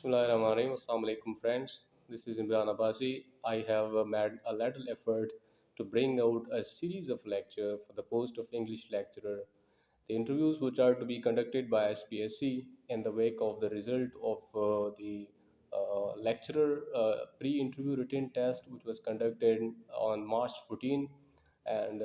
Bismillahirrahmanirrahim. Assalamu alaikum, friends. This is Imran Abbasi. I have made a little effort to bring out a series of lecture for the post of English lecturer. The interviews which are to be conducted by SPSC in the wake of the result of the lecturer pre-interview written test which was conducted on March 14, and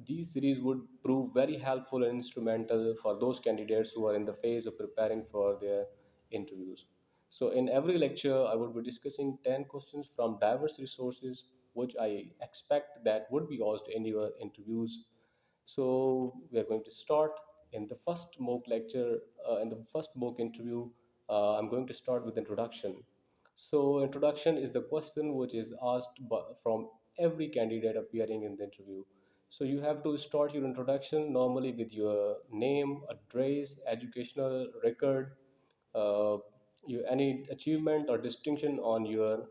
these series would prove very helpful and instrumental for those candidates who are in the phase of preparing for their interviews. So, in every lecture, I will be discussing 10 questions from diverse resources which I expect that would be asked in your interviews. So, we are going to start in the first mock lecture, in the first mock interview. I'm going to start with introduction. So, introduction is the question which is asked from every candidate appearing in the interview. So, you have to start your introduction normally with your name, address, educational record, uh, any achievement or distinction on your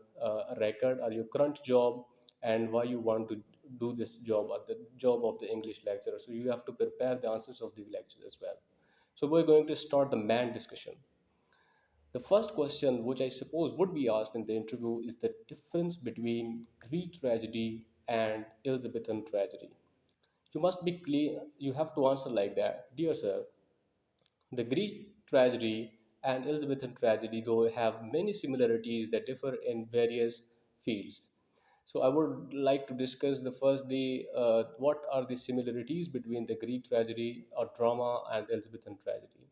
record or your current job, and why you want to do this job or the job of the English lecturer. So you have to prepare the answers of these lectures as well. So we're going to start the main discussion. The first question, which I suppose would be asked in the interview, is the difference between Greek tragedy and Elizabethan tragedy. You must be clear, you have to answer like that. Dear sir, the Greek tragedy and Elizabethan tragedy, though, have many similarities that differ in various fields. So, I would like to discuss the first the what are the similarities between the Greek tragedy or drama and the Elizabethan tragedy.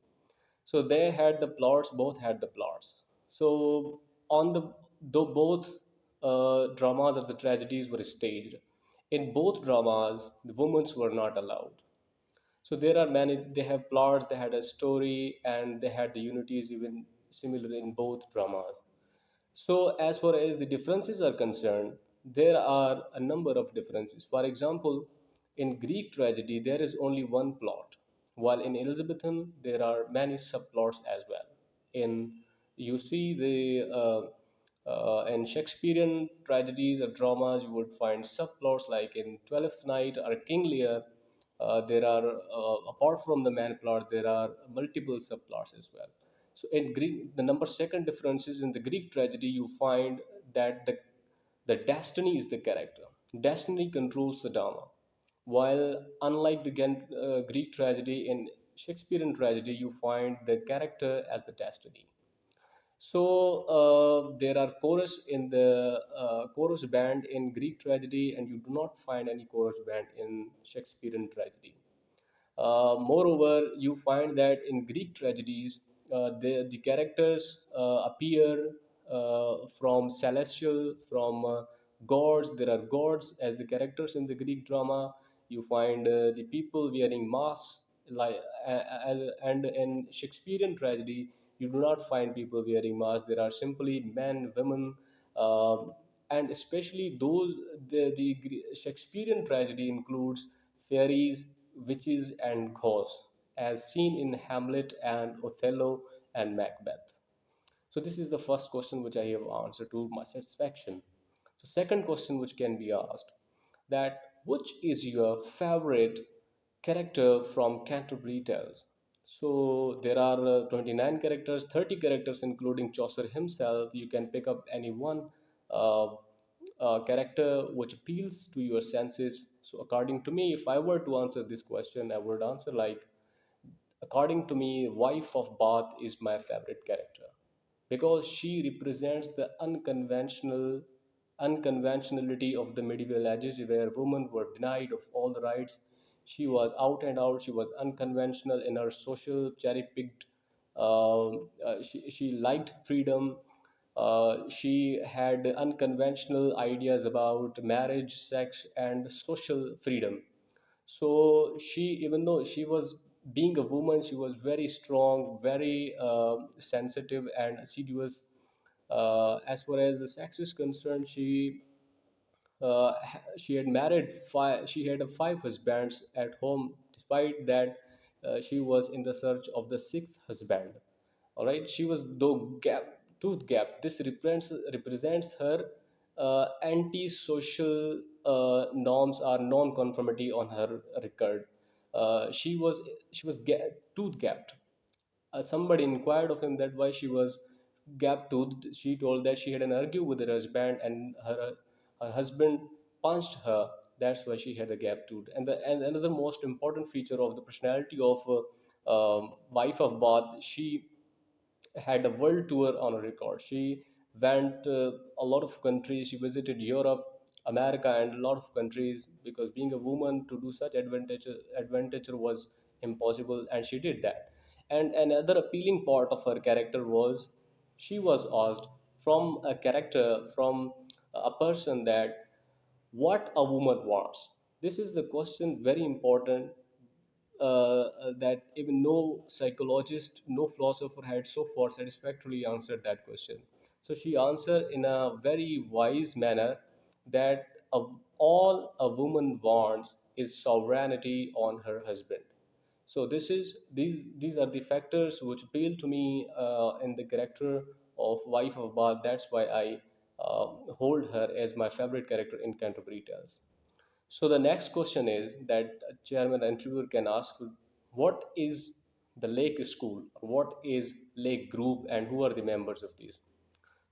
So, they had the plots, both had the plots. So, on the though both dramas of the tragedies were staged, in both dramas, the women were not allowed. So there are many, they have plots, they had a story, and they had the unities even similar in both dramas. So as far as the differences are concerned, there are a number of differences. For example, in Greek tragedy there is only one plot, while in Elizabethan there are many subplots as well. In you see the in Shakespearean tragedies or dramas, you would find subplots like in Twelfth Night or King Lear. There are, apart from the main plot, there are multiple subplots as well. So in Greek, the number second difference is in the Greek tragedy, you find that the destiny is the character. Destiny controls the drama. While unlike the Greek tragedy, in Shakespearean tragedy, you find the character as the destiny. So there are chorus in the chorus band in Greek tragedy, and you do not find any chorus band in Shakespearean tragedy. Moreover, you find that in Greek tragedies, the characters appear from celestial, from gods. There are gods as the characters in the Greek drama. You find the people wearing masks, like, and in Shakespearean tragedy, you do not find people wearing masks. There are simply men, women, um, and especially those the Shakespearean tragedy includes fairies, witches, and ghosts, as seen in Hamlet and Othello and Macbeth. So this is the first question which I have answered to my satisfaction. So second question which can be asked, that which is your favorite character from Canterbury Tales? So there are 29 characters, 30 characters including Chaucer himself. You can pick up any one uh, character which appeals to your senses. So according to me, if I were to answer this question, I would answer like, according to me, wife of Bath is my favorite character because she represents the unconventionality of the medieval ages where women were denied of all the rights. She was out and out, she was unconventional in her social cherry picked. She liked freedom. She had unconventional ideas about marriage, sex, and social freedom. So she, even though she was being a woman, she was very strong, very sensitive and assiduous. As far as the sex is concerned, she had married five. She had five husbands at home. Despite that, she was in the search of the sixth husband. All right, she was though tooth gap. This represents her anti-social norms or non-conformity on her record. She was tooth gapped. Somebody inquired of him that why she was gap toothed. She told that she had an argue with her husband, and her husband punched her. That's why she had a gap tooth. And another most important feature of the personality of wife of Bath, she had a world tour on her record. She went a lot of countries. She visited Europe, America, and a lot of countries, because being a woman to do such adventure was impossible, and she did that. And another appealing part of her character was she was asked from a character, from a person, that what a woman wants. This is the question, very important, that even no psychologist, no philosopher had so far satisfactorily answered that question. So she answered in a very wise manner that all a woman wants is sovereignty on her husband. So these are the factors which appeal to me in the character of wife of Bath. That's why I hold her as my favorite character in Canterbury Tales. So the next question is that a chairman interviewer can ask, what is the Lake School, what is Lake Group, and who are the members of these?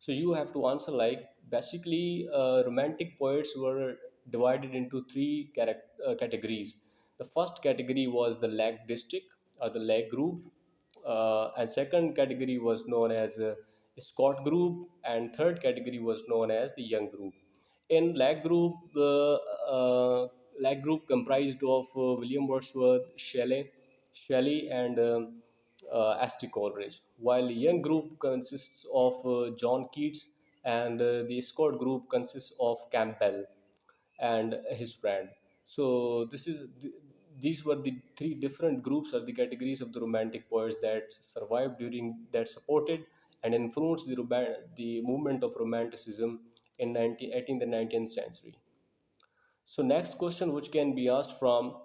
So you have to answer like, basically romantic poets were divided into three categories. The first category was the Lake District or the Lake Group, and second category was known as Scott Group, and third category was known as the Young Group. In Lag Group comprised of William Wordsworth, Shelley, and Ashley Coleridge, while Young Group consists of John Keats, and the Scott Group consists of Campbell and his friend. So these were the three different groups or the categories of the Romantic poets that survived during, that supported and influenced the movement of Romanticism in 18th and 19th century. So next question which can be asked from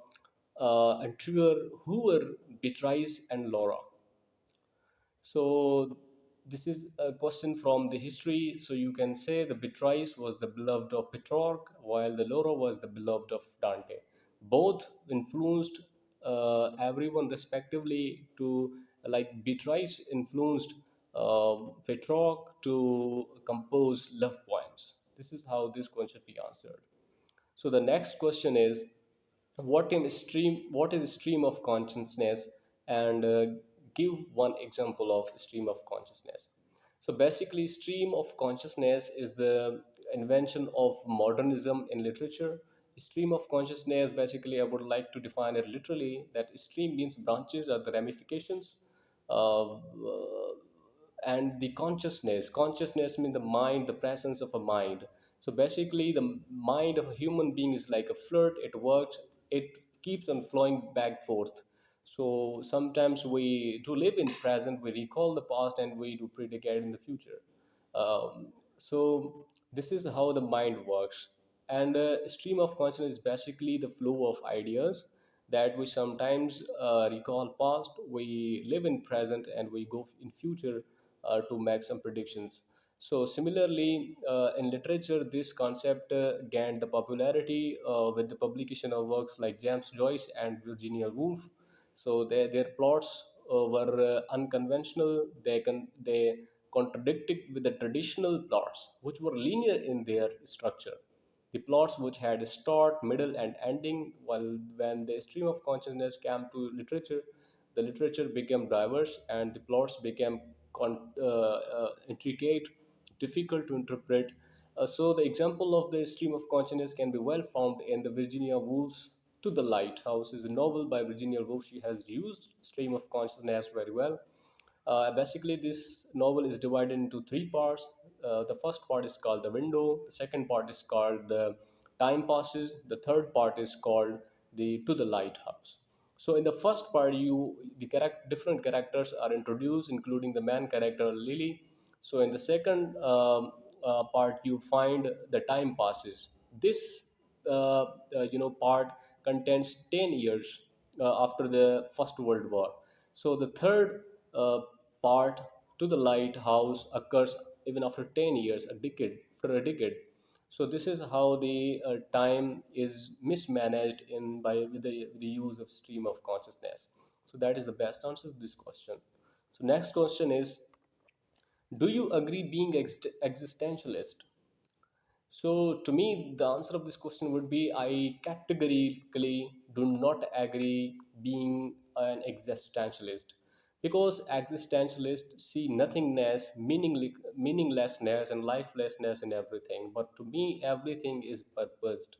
interviewer, who were Beatrice and Laura? So this is a question from the history. So you can say the Beatrice was the beloved of Petrarch, while the Laura was the beloved of Dante. Both influenced everyone respectively. To like Beatrice influenced Petrarch to compose love poems. This is how this question should be answered. So the next question is, what is stream of consciousness, and give one example of stream of consciousness. So basically, stream of consciousness is the invention of modernism in literature. Stream of consciousness, basically, I would like to define it literally, that stream means branches or the ramifications, uh, and the consciousness means the mind, the presence of a mind. So basically, the mind of a human being is like a flirt. It works, it keeps on flowing back forth. So sometimes we, to live in present, we recall the past and we do predicate in the future. So this is how the mind works. And stream of consciousness is basically the flow of ideas that we sometimes recall past, we live in present, and we go in future to make some predictions. So similarly, in literature, this concept gained the popularity with the publication of works like James Joyce and Virginia Woolf. So their plots were unconventional. They contradicted with the traditional plots, which were linear in their structure. The plots which had a start, middle, and ending. While when the stream of consciousness came to literature, the literature became diverse and the plots became intricate, difficult to interpret. So the example of the stream of consciousness can be well found in the Virginia Woolf's To the Lighthouse is a novel by Virginia Woolf. She has used stream of consciousness very well. Basically, this novel is divided into three parts. The first part is called The Window, the second part is called The Time Passes, the third part is called the To the Lighthouse. So in the first part, different characters are introduced, including the main character Lily. So in the second part, you find the time passes. This part contains 10 years after the First World War. So the third uh, part, To the Lighthouse, occurs even after 10 years, a decade, for a decade. So this is how the time is mismanaged in by with the use of stream of consciousness. So that is the best answer to this question. So next question is, Do you agree being existentialist? So, to me, the answer of this question would be I categorically do not agree being an existentialist, because existentialists see nothingness, meaninglessness, and lifelessness in everything. But to me, everything is purposed.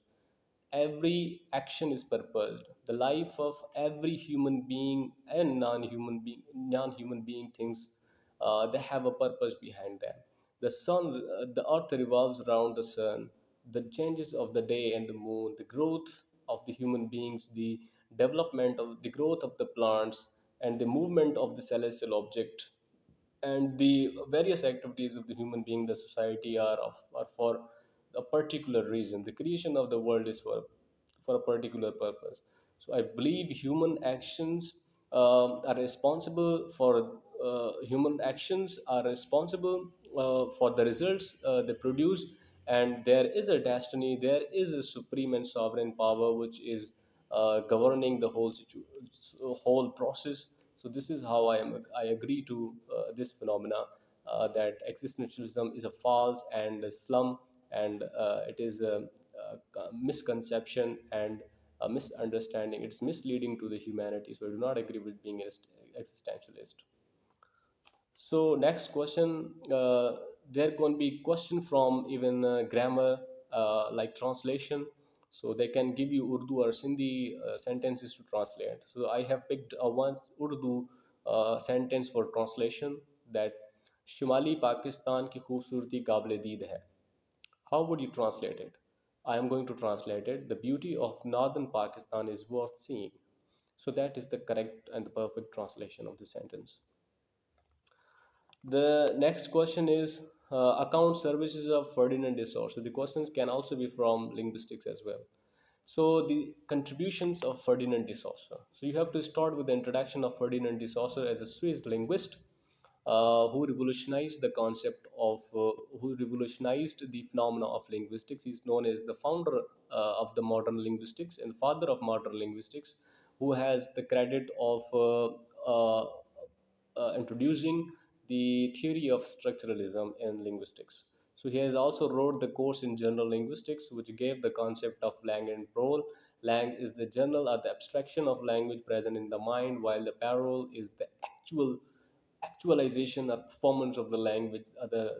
Every action is purposed. The life of every human being and non-human being things, they have a purpose behind them. The earth revolves around the sun. The changes of the day and the moon, the growth of the human beings, the development of the growth of the plants, and the movement of the celestial object, and the various activities of the human being, the society, are for a particular reason. The creation of the world is for a particular purpose. So I believe human actions are responsible for the results they produce, and there is a destiny, there is a supreme and sovereign power which is governing the whole process. So this is how I agree to this phenomena, that existentialism is a false and a slum, and it is a misconception and a misunderstanding. It's misleading to the humanity. So I do not agree with being an existentialist. So next question, there can be question from even grammar, like translation. So they can give you Urdu or Sindhi sentences to translate. So I have picked a one Urdu sentence for translation, that Shumali Pakistan ki खूबसूरती काबिल दीद है. How would you translate it? I am going to translate it. The beauty of northern Pakistan is worth seeing. So that is the correct and the perfect translation of the sentence. The next question is account services of Ferdinand De Saussure. So the questions can also be from linguistics as well. So the contributions of Ferdinand de Saussure. So you have to start with the introduction of Ferdinand de Saussure as a Swiss linguist, who revolutionized the concept of, who revolutionized the phenomena of linguistics. He's known as the founder of the modern linguistics and father of modern linguistics, who has the credit of introducing the theory of structuralism in linguistics. So he has also wrote the course in general linguistics, which gave the concept of lang and parole. Lang is the general or the abstraction of language present in the mind, while the parole is the actualization or performance of the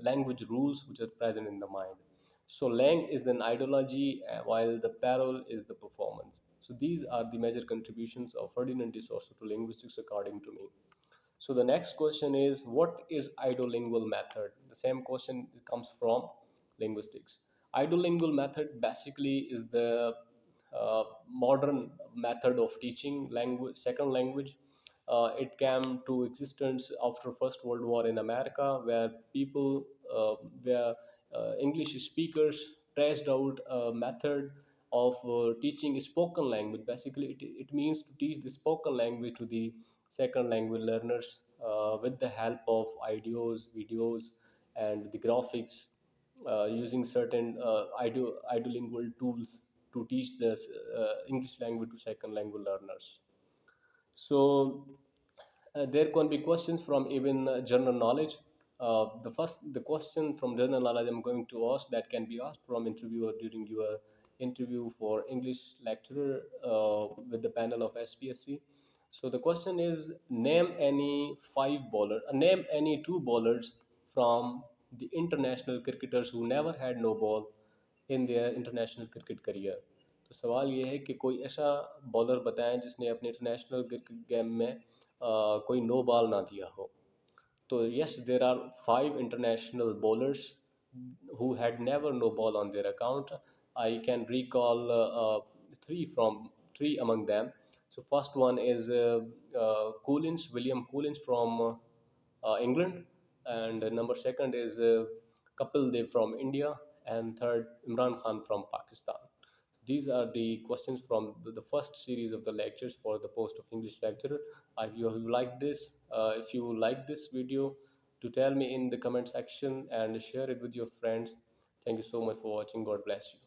language rules which are present in the mind. So lang is an ideology, while the parole is the performance. So these are the major contributions of Ferdinand de Saussure to linguistics, according to me. So the next question is, what is Audioligual method? The same question comes from linguistics. Audioligual method basically is the modern method of teaching language, second language. It came to existence after First World War in America, where people, where English speakers traced out a method of teaching spoken language. Basically, it means to teach the spoken language to the second language learners with the help of videos, and the graphics, using certain ideolingual tools to teach this English language to second language learners. So there can be questions from even general knowledge. The question from general knowledge I'm going to ask, that can be asked from interviewer during your interview for English lecturer with the panel of SPSC. So the question is, name any two bowlers from the international cricketers who never had no ball in their international cricket career. तो सवाल ये है कि कोई ऐसा bowler बताएं जिसने अपने इंटरनेशनल क्रिकेट गेम में कोई नो बॉल ना दिया हो. So yes, there are five international bowlers who had never no ball on their account. I can recall three among them. So first one is William Collins from England, and number second is Kapil Dev from India, and third Imran Khan from Pakistan. These are the questions from the first series of the lectures for the post of English lecturer. If you like this, if you like this video, to tell me in the comment section and share it with your friends. Thank you so much for watching. God bless you.